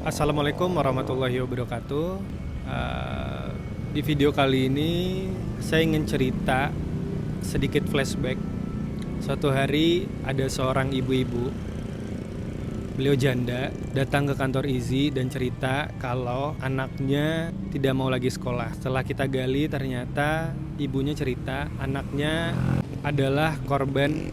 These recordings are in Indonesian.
Assalamualaikum warahmatullahi wabarakatuh. Di video kali ini saya ingin cerita sedikit flashback. Suatu hari ada seorang ibu-ibu, beliau janda, datang ke kantor Izi dan cerita kalau anaknya tidak mau lagi sekolah. Setelah kita gali, ternyata ibunya cerita anaknya adalah korban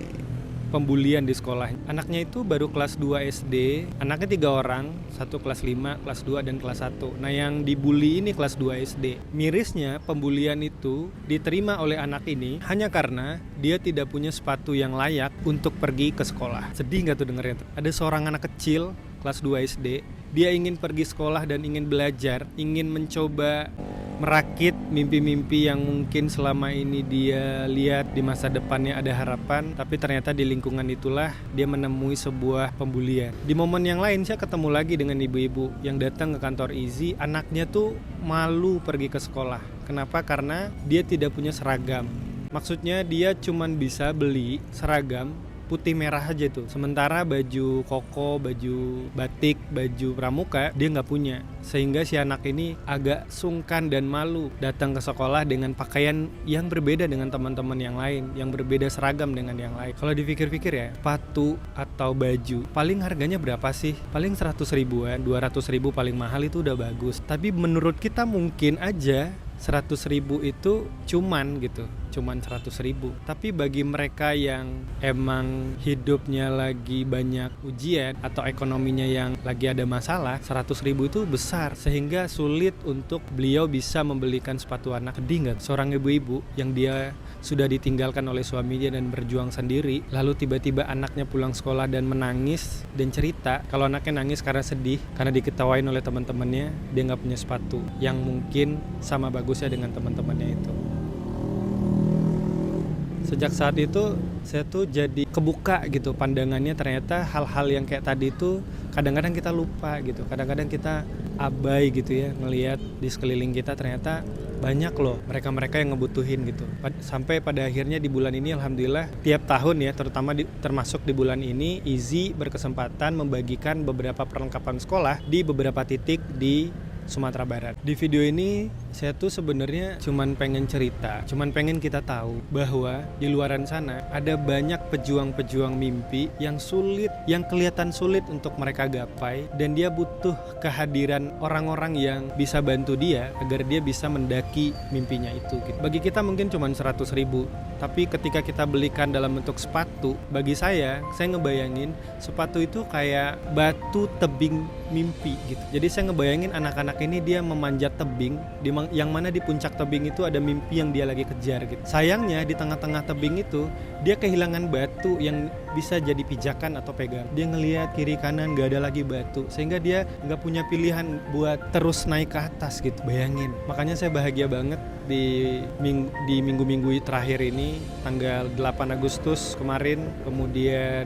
pembulian di sekolah. Anaknya itu baru kelas 2 SD, anaknya 3 orang, satu kelas 5, kelas 2, dan kelas 1. Nah yang dibully ini kelas 2 SD. Mirisnya pembulian itu diterima oleh anak ini hanya karena dia tidak punya sepatu yang layak untuk pergi ke sekolah. Sedih gak tuh dengernya? Ada seorang anak kecil kelas 2 SD, dia ingin pergi sekolah dan ingin belajar, ingin mencoba merakit mimpi-mimpi yang mungkin selama ini dia lihat di masa depannya ada harapan, tapi ternyata di lingkungan itulah dia menemui sebuah pembulian. Di momen yang lain saya ketemu lagi dengan ibu-ibu yang datang ke kantor Izi, anaknya tuh malu pergi ke sekolah. Kenapa? Karena dia tidak punya seragam. Maksudnya dia cuman bisa beli seragam putih merah aja tuh, sementara baju koko, baju batik, baju pramuka dia nggak punya, sehingga si anak ini agak sungkan dan malu datang ke sekolah dengan pakaian yang berbeda dengan teman-teman yang lain, yang berbeda seragam dengan yang lain. Kalau dipikir-pikir ya, sepatu atau baju paling harganya berapa sih? Paling 100 ribuan, 200 ribu paling mahal itu udah bagus, tapi menurut kita mungkin aja 100 ribu itu cuman 100 ribu. Tapi bagi mereka yang emang hidupnya lagi banyak ujian atau ekonominya yang lagi ada masalah, 100 ribu itu besar, sehingga sulit untuk beliau bisa membelikan sepatu anak. Sedih gak? Seorang ibu-ibu yang dia sudah ditinggalkan oleh suaminya dan berjuang sendiri, lalu tiba-tiba anaknya pulang sekolah dan menangis dan cerita kalau anaknya nangis karena sedih, karena diketawain oleh teman-temannya dia gak punya sepatu yang mungkin sama bagusnya dengan teman-temannya itu. Sejak saat itu saya tuh jadi kebuka gitu pandangannya, ternyata hal-hal yang kayak tadi itu kadang-kadang kita lupa gitu, kadang-kadang kita abai gitu ya, ngelihat di sekeliling kita ternyata banyak loh mereka-mereka yang ngebutuhin gitu. Sampai pada akhirnya di bulan ini alhamdulillah tiap tahun ya, termasuk di bulan ini, Izi berkesempatan membagikan beberapa perlengkapan sekolah di beberapa titik di Sumatera Barat. Di video ini saya tuh sebenarnya cuman pengen cerita, cuman pengen kita tahu bahwa di luaran sana ada banyak pejuang-pejuang mimpi yang sulit, yang kelihatan sulit untuk mereka gapai, dan dia butuh kehadiran orang-orang yang bisa bantu dia agar dia bisa mendaki mimpinya itu gitu. Bagi kita mungkin cuman 100 ribu, tapi ketika kita belikan dalam bentuk sepatu, bagi saya ngebayangin sepatu itu kayak batu tebing mimpi gitu. Jadi saya ngebayangin anak-anak ini dia memanjat tebing, yang mana di puncak tebing itu ada mimpi yang dia lagi kejar gitu. Sayangnya di tengah-tengah tebing itu dia kehilangan batu yang bisa jadi pijakan atau pegang. Dia ngelihat kiri kanan gak ada lagi batu, sehingga dia gak punya pilihan buat terus naik ke atas gitu. Bayangin. Makanya saya bahagia banget di minggu-minggu terakhir ini, tanggal 8 Agustus kemarin, kemudian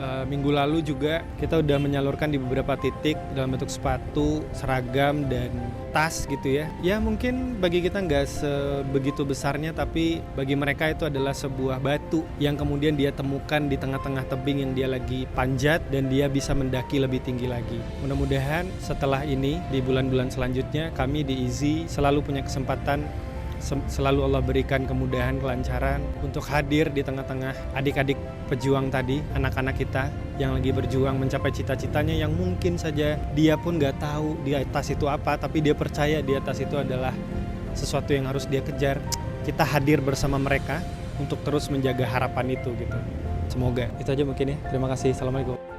minggu lalu juga kita udah menyalurkan di beberapa titik dalam bentuk sepatu, seragam, dan tas gitu ya. Ya mungkin bagi kita nggak sebegitu besarnya, tapi bagi mereka itu adalah sebuah batu yang kemudian dia temukan di tengah-tengah tebing yang dia lagi panjat, dan dia bisa mendaki lebih tinggi lagi. Mudah-mudahan setelah ini di bulan-bulan selanjutnya kami di Izi selalu punya kesempatan, selalu Allah berikan kemudahan, kelancaran untuk hadir di tengah-tengah adik-adik pejuang tadi, anak-anak kita yang lagi berjuang mencapai cita-citanya yang mungkin saja dia pun gak tahu di atas itu apa, tapi dia percaya di atas itu adalah sesuatu yang harus dia kejar. Kita hadir bersama mereka untuk terus menjaga harapan itu gitu. Semoga itu aja mungkin ya. Terima kasih. Assalamualaikum.